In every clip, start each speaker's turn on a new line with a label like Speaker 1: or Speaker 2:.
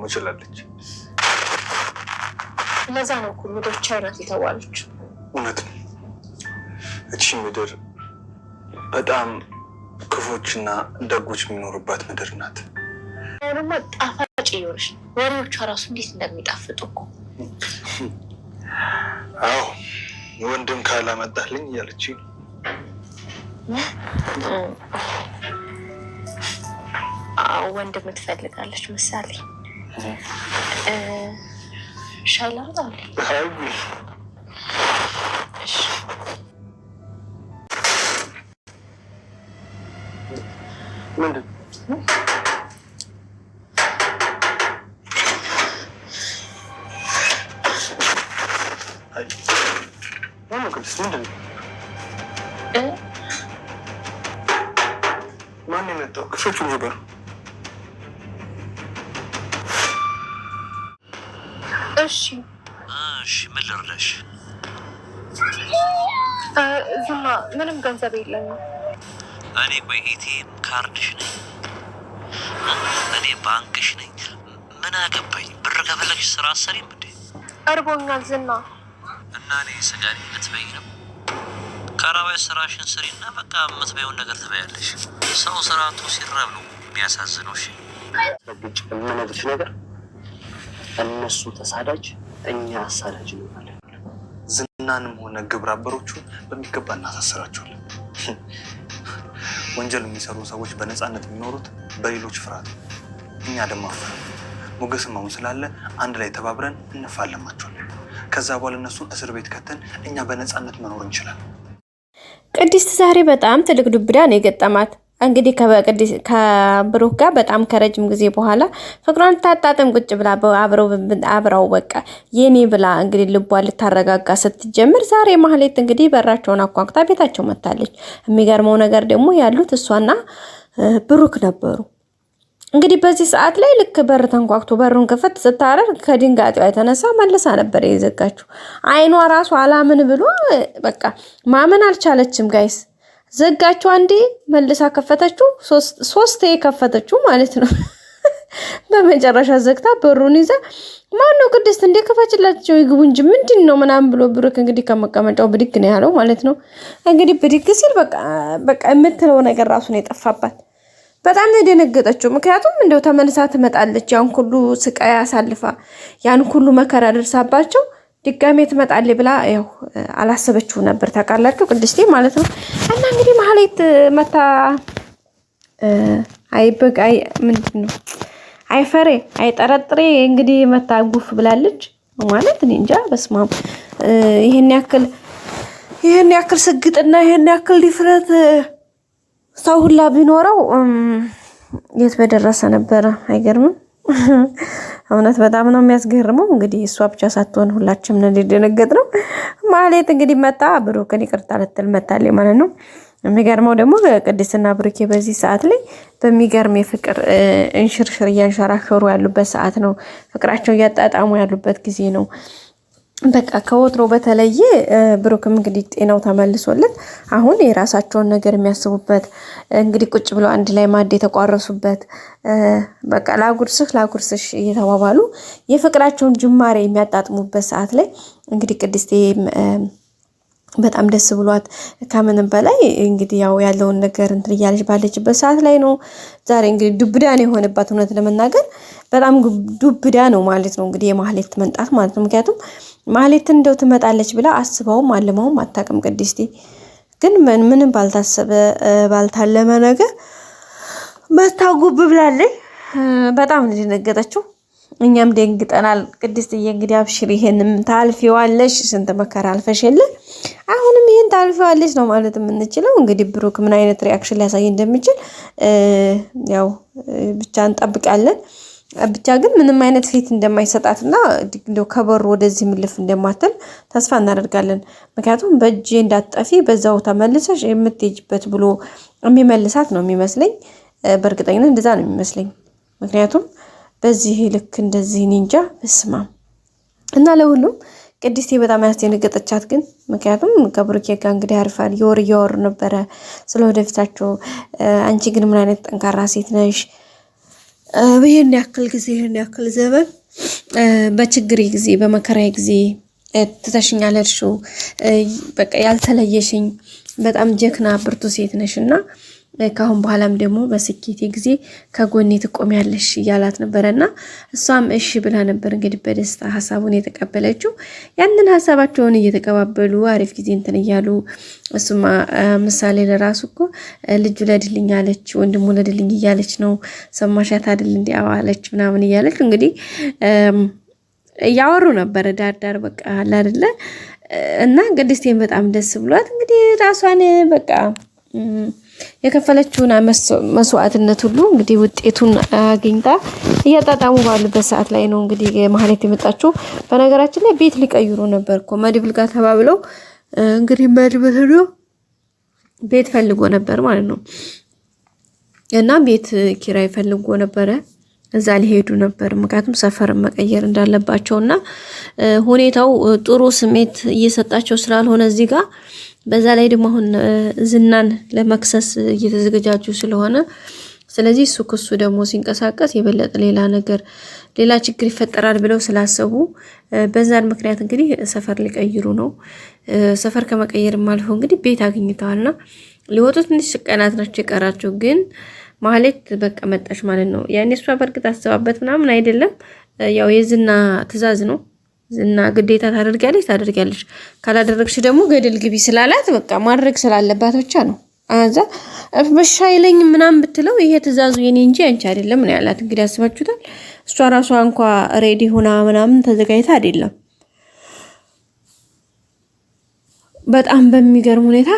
Speaker 1: ይችላለች።
Speaker 2: ለዛ ነው እኮ ምድር ቻይናት የተባለች።
Speaker 1: እውነት ነው። እቺ ምድር በጣም ክፎችና ደጎች የሚኖሩባት ምድር ናት።
Speaker 2: አሁንማ ጣፋጭ ይሆንሽ ወሬዎቿ ራሱ እንዴት እንደሚጣፍጡ እኮ።
Speaker 1: አዎ ወንድም ካላመጣልኝ እያለች
Speaker 2: ወንድም ትፈልጋለች ምሳሌ። ሻይ ላምጣልህ?
Speaker 1: ምንድን ማን የመጣው? ክፎቹ ነበር።
Speaker 2: እሺ
Speaker 3: ምን ልርዳሽ?
Speaker 2: ዝማ ምንም ገንዘብ የለኝም።
Speaker 3: እኔ ቆይ ኤቲኤም ካርድሽ ነኝ፣ እኔ ባንክሽ ነኝ። ምን አገባኝ? ብር ከፈለግሽ ስራ አሰሪም እንዴ?
Speaker 2: እርቦኛል ዝና።
Speaker 3: እና እኔ ስጋ ልትበይ ነው? ከራባይ ስራሽን ስሪና በቃ የምትበይውን ነገር ትበያለሽ። ሰው ስራቱ ሲራብ ነው የሚያሳዝነው። እሺ
Speaker 4: ለግጭ የምነግርሽ ነገር እነሱ ተሳዳጅ እኛ አሳዳጅ ነው ማለት ነው።
Speaker 1: ዝናንም ሆነ ግብረ አበሮቹ በሚገባ እናሳስራቸዋለን። ወንጀል የሚሰሩ ሰዎች በነፃነት የሚኖሩት በሌሎች ፍርሃት፣ እኛ ደግሞ ሞገስም አሁን ስላለ አንድ ላይ ተባብረን እንፋለማቸዋለን። ከዛ በኋላ እነሱን እስር ቤት ከተን እኛ በነፃነት መኖር እንችላለን።
Speaker 5: ቅድስት ዛሬ በጣም ትልቅ ዱብዳ ነው የገጠማት። እንግዲህ ከብሩክ ጋር በጣም ከረጅም ጊዜ በኋላ ፍቅሯን ታጣጥም ቁጭ ብላ አብረው በቃ የኔ ብላ እንግዲህ ልቧ ልታረጋጋ ስትጀምር ዛሬ ማህሌት እንግዲህ በራቸውን አቋቁታ ቤታቸው መታለች። የሚገርመው ነገር ደግሞ ያሉት እሷና ብሩክ ነበሩ። እንግዲህ በዚህ ሰዓት ላይ ልክ በር ተንኳክቶ በሩን ከፈት ስታረግ ከድንጋጤዋ የተነሳ መልሳ ነበር የዘጋችው። አይኗ ራሱ አላምን ብሎ በቃ ማመን አልቻለችም ጋይስ። ዘጋችሁ አንዴ መልሳ ከፈተችው፣ ሶስቴ ከፈተችው ማለት ነው። በመጨረሻ ዘግታ በሩን ይዛ ማነው ቅድስት እንደ ከፈችላቸው ይግቡ እንጂ ምንድነው ምናምን ብሎ ብሩክ እንግዲህ ከመቀመጫው ብድግ ነው ያለው ማለት ነው። እንግዲህ ብድግ ሲል በቃ የምትለው ነገር ራሱ ነው የጠፋባት። በጣም ነው የደነገጠችው። ምክንያቱም እንደው ተመልሳ ትመጣለች ያን ሁሉ ስቃይ አሳልፋ ያን ሁሉ መከራ ደርሳባቸው ድጋሜ ትመጣለች ብላ ያው አላሰበችው ነበር። ታውቃላችሁ ቅድስቴ ማለት ነው። እና እንግዲህ ማህሌት መታ ምንድነው አይፈሬ አይጠረጥሬ እንግዲህ መታ ጉፍ ብላለች ማለት እኔ እንጃ። በስማም ይሄን ያክል ስግጥና ይሄን ያክል ዲፍረት ሰው ሁላ ቢኖረው የት በደረሰ ነበረ። አይገርምም? እውነት በጣም ነው የሚያስገርመው። እንግዲህ እሷ ብቻ ሳትሆን ሁላችንም ነው የደነገጥነው። ማህሌት እንግዲህ መጣ ብሩክን ይቅርታ ልትል መጣለች ማለት ነው። የሚገርመው ደግሞ ቅድስትና ብሩኬ በዚህ ሰዓት ላይ በሚገርም የፍቅር እንሽርሽር እያንሸራሸሩ ያሉበት ሰዓት ነው። ፍቅራቸው እያጣጣሙ ያሉበት ጊዜ ነው። በቃ ከወትሮ በተለየ ብሩክም እንግዲህ ጤናው ተመልሶለት አሁን የራሳቸውን ነገር የሚያስቡበት እንግዲህ ቁጭ ብለው አንድ ላይ ማድ የተቋረሱበት በቃ ላጉርስሽ እየተባባሉ የፍቅራቸውን ጅማሬ የሚያጣጥሙበት ሰዓት ላይ እንግዲህ ቅድስቴ በጣም ደስ ብሏት ከምንም በላይ እንግዲህ ያው ያለውን ነገር እንትን እያለች ባለችበት ሰዓት ላይ ነው ዛሬ እንግዲህ ዱብዳ ነው የሆነባት። እውነት ለመናገር በጣም ዱብዳ ነው ማለት ነው እንግዲህ የማህሌት መንጣት ማለት ነው። ምክንያቱም ማህሌት እንደው ትመጣለች ብላ አስባውም አልማውም አታውቅም። ቅድስቴ ግን ምንም ባልታሰበ ባልታለመ ነገር መታጉብ ብላለች። በጣም ነው የደነገጠችው። እኛም ደንግጠናል። ቅድስትዬ እንግዲህ አብሽሪ፣ ይሄንም ታልፊዋለሽ፣ ስንት መከራ አልፈሽ የለ አሁንም ይሄን ታልፊዋለሽ ነው ማለት የምንችለው። እንግዲህ ብሩክ ምን አይነት ሪአክሽን ሊያሳይ እንደሚችል ያው ብቻ እንጠብቃለን። ብቻ ግን ምንም አይነት ፊት እንደማይሰጣትና እንደው ከበሩ ወደዚህ ምልፍ እንደማትል ተስፋ እናደርጋለን። ምክንያቱም በእጄ እንዳትጠፊ በዛው ተመልሰሽ የምትሄጂበት ብሎ የሚመልሳት ነው የሚመስለኝ። በእርግጠኝነት እንደዛ ነው የሚመስለኝ። ምክንያቱም በዚህ ልክ እንደዚህ እንጃ በስማ እና ለሁሉም ቅድስቴ በጣም ያስደነገጠቻት ግን ምክንያቱም ከብሩኬ ጋር እንግዲህ አሪፋል እያወሩ ነበረ ስለወደፊታቸው። አንቺ ግን ምን አይነት ጠንካራ ሴት ነሽ ይሄን ያክል ጊዜ ይሄን ያክል ዘመን በችግሬ ጊዜ በመከራዬ ጊዜ ትተሽኛል እርሹ በቃ ያልተለየሽኝ በጣም ጀግና ብርቱ ሴት ነሽና ካሁን በኋላም ደግሞ በስኬቴ ጊዜ ከጎኔ ትቆሚያለሽ እያላት ነበረና እሷም እሺ ብላ ነበር እንግዲህ በደስታ ሐሳቡን የተቀበለችው። ያንን ሐሳባቸውን እየተቀባበሉ አሪፍ ጊዜ እንትን እያሉ እሱማ ምሳሌ ለራሱ እኮ ልጁ ለድልኝ አለች ወንድሙ ለድልኝ እያለች ነው ሰማሻት አይደል እንዲያው አለች ምናምን እያለች እንግዲህ ያወሩ ነበር ዳር በቃ አለ አይደለ እና ቅድስቴን በጣም ደስ ብሏት እንግዲህ ራሷን በቃ የከፈለችውን መስዋዕትነት ሁሉ እንግዲህ ውጤቱን አግኝታ እያጣጣሙ ባሉበት ሰዓት ላይ ነው እንግዲህ ማህሌት የመጣችው። በነገራችን ላይ ቤት ሊቀይሩ ነበር እኮ መድብል ጋር ተባብለው እንግዲህ መድብል ሄዶ ቤት ፈልጎ ነበር ማለት ነው እና ቤት ኪራይ ፈልጎ ነበረ እዛ ሊሄዱ ነበር ምክንያቱም ሰፈር መቀየር እንዳለባቸውና ሁኔታው ጥሩ ስሜት እየሰጣቸው ስላልሆነ እዚህ ጋር በዛ ላይ ደግሞ አሁን ዝናን ለመክሰስ እየተዘጋጁ ስለሆነ ስለዚህ እሱ ክሱ ደግሞ ሲንቀሳቀስ የበለጠ ሌላ ችግር ይፈጠራል ብለው ስላሰቡ በዛን ምክንያት እንግዲህ ሰፈር ሊቀይሩ ነው። ሰፈር ከመቀየር ማልፎ እንግዲህ ቤት አግኝተዋልና ሊወጡ ትንሽ ቀናት ናቸው የቀራቸው ግን ማህሌት በቃ መጣች ማለት ነው። ያኔ እሷ በርግጥ አስባበት ምናምን አይደለም ያው የዝና ትዕዛዝ ነው። ዝና ግዴታ ታደርጋለች ካላደረግሽ ደግሞ ገደል ግቢ ስላላት በቃ ማድረግ ስላለባት ብቻ ነው። አዛ በሻይለኝ ምናምን ብትለው ይሄ ትዕዛዙ የኔ እንጂ አንቺ አይደለም ነው ያላት። እንግዲህ አስባችሁታል። እሷ ራሷ እንኳን ሬዲ ሆና ምናምን ተዘጋጅታ አይደለም በጣም በሚገርም ሁኔታ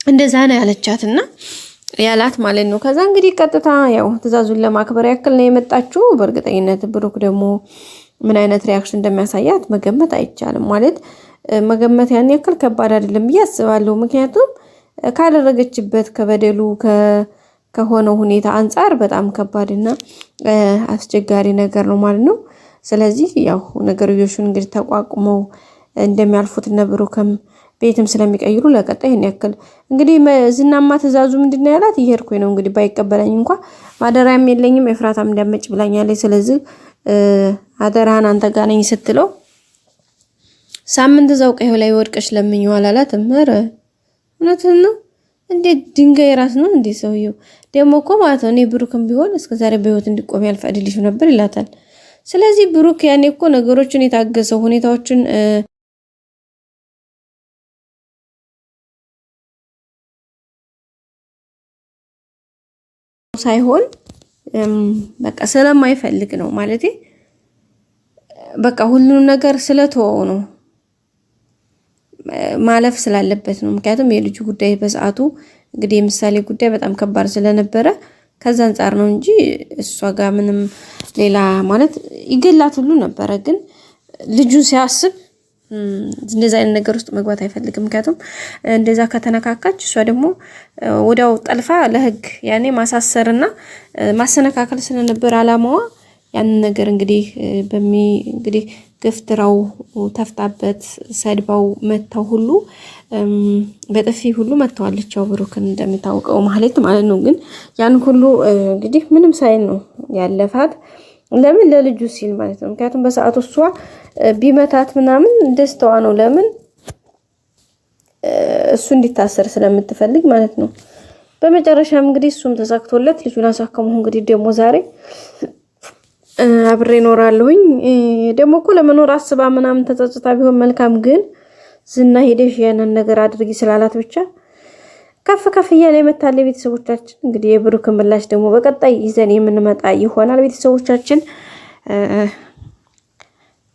Speaker 5: እንደዛ ነው ያለቻትና ያላት ማለት ነው። ከዛ እንግዲህ ቀጥታ ያው ትዕዛዙን ለማክበር ያክል ነው የመጣችው። በእርግጠኝነት ብሩክ ደግሞ ምን አይነት ሪአክሽን እንደሚያሳያት መገመት አይቻልም። ማለት መገመት ያን ያክል ከባድ አይደለም ብዬ አስባለሁ። ምክንያቱም ካደረገችበት ከበደሉ ከሆነው ሁኔታ አንፃር በጣም ከባድና አስቸጋሪ ነገር ነው ማለት ነው። ስለዚህ ያው ነገርዮሹን እንግዲህ ተቋቁመው እንደሚያልፉት እና ብሩክም ቤትም ስለሚቀይሩ ለቀጣይ ይሄን ያክል እንግዲህ ዝናማ ትዕዛዙ ምንድነው ያላት ይሄርኩኝ ነው እንግዲህ ባይቀበለኝ እንኳን ማደራም የለኝም ኤፍራታም እንደመጭ ብላኛለች። ስለዚህ አደራን አንተ ጋር ነኝ ስትለው ሳምንት እዛው ቀይው ላይ ወድቀሽ ለምኝው አላላትም። ኧረ እውነትህን ነው እንዴ ድንጋይ ራስ ነው እንዴ ሰውየው ደግሞ እኮ ማለት ነው እኔ ብሩክም ቢሆን እስከዛሬ በህይወት እንዲቆም ያልፈቅድልሽ ነበር ይላታል። ስለዚህ ብሩክ ያኔ እኮ ነገሮችን የታገሰው ሁኔታዎችን ሳይሆን በቃ ስለማይፈልግ ነው ማለት በቃ ሁሉንም ነገር ስለተወው ነው ማለፍ ስላለበት ነው። ምክንያቱም የልጁ ጉዳይ በሰዓቱ እንግዲህ የምሳሌ ጉዳይ በጣም ከባድ ስለነበረ ከዛ አንፃር ነው እንጂ እሷ ጋር ምንም ሌላ ማለት ይገላት ሁሉ ነበረ። ግን ልጁን ሲያስብ እንደዛ አይነት ነገር ውስጥ መግባት አይፈልግም። ምክንያቱም እንደዛ ከተነካካች እሷ ደግሞ ወዲያው ጠልፋ ለህግ ያኔ ማሳሰርና ማሰነካከል ስለነበር አላማዋ ያን ነገር እንግዲህ እንግዲህ ገፍትራው ተፍታበት ሰድባው መታው ሁሉ በጥፊ ሁሉ መታዋለች። ያው ብሩክን እንደምታውቀው ማህሌት ማለት ነው። ግን ያን ሁሉ እንግዲህ ምንም ሳይል ነው ያለፋት። ለምን ለልጁ ሲል ማለት ነው። ምክንያቱም በሰዓቱ እሷ ቢመታት ምናምን ደስታዋ ነው። ለምን እሱ እንዲታሰር ስለምትፈልግ ማለት ነው። በመጨረሻም እንግዲህ እሱም ተሳክቶለት ልጁን አሳከመው። እንግዲህ ደግሞ ዛሬ አብሬ እኖራለሁኝ ደግሞ እኮ ለመኖር አስባ ምናምን ተጸጽታ ቢሆን መልካም። ግን ዝና ሄደሽ ያንን ነገር አድርጊ ስላላት ብቻ ከፍ ከፍ እያለ የመታለ ቤተሰቦቻችን። እንግዲህ የብሩክ ምላሽ ደግሞ በቀጣይ ይዘን የምንመጣ ይሆናል። ቤተሰቦቻችን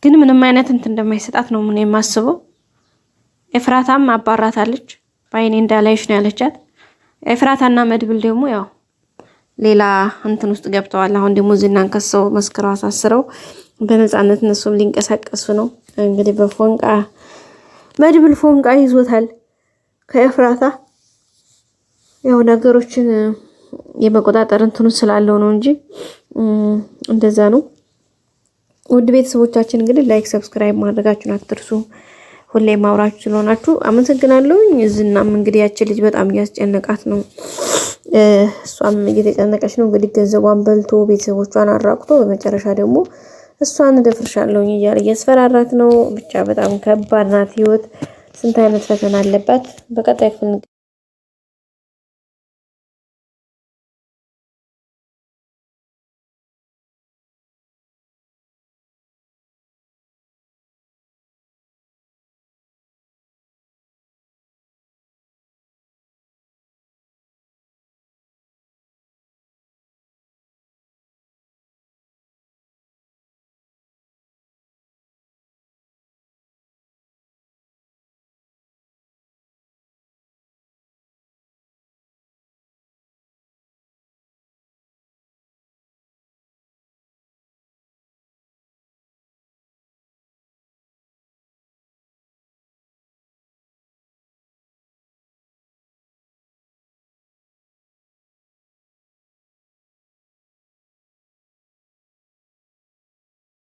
Speaker 5: ግን ምንም አይነት እንትን እንደማይሰጣት ነው ምን የማስበው። ኤፍራታም አባራታለች ባይኔ እንዳላይሽ ነው ያለቻት። ኤፍራታና መድብል ደግሞ ያው ሌላ እንትን ውስጥ ገብተዋል። አሁን ደግሞ ዝናን ከሰው መስክረው አሳስረው በነፃነት እነሱም ሊንቀሳቀሱ ነው። እንግዲህ በፎንቃ መድብል ፎንቃ ይዞታል ከኤፍራታ ያው ነገሮችን የመቆጣጠር እንትኑ ስላለው ነው እንጂ እንደዛ ነው። ውድ ቤተሰቦቻችን እንግዲህ ላይክ ሰብስክራይብ ማድረጋችሁን አትርሱ። ሁሌ ማውራችሁ ስለሆናችሁ አመሰግናለሁ። ዝናም እንግዲህ ያቺ ልጅ በጣም እያስጨነቃት ነው። እሷም እየተጨነቀች ነው እንግዲህ ገንዘቧን በልቶ ቤተሰቦቿን አራቁቶ በመጨረሻ ደግሞ እሷን እደፍርሻለሁኝ እያለ እያስፈራራት ነው። ብቻ በጣም ከባድ ናት ህይወት። ስንት አይነት ፈተና አለባት። በቀጣይ ክፍል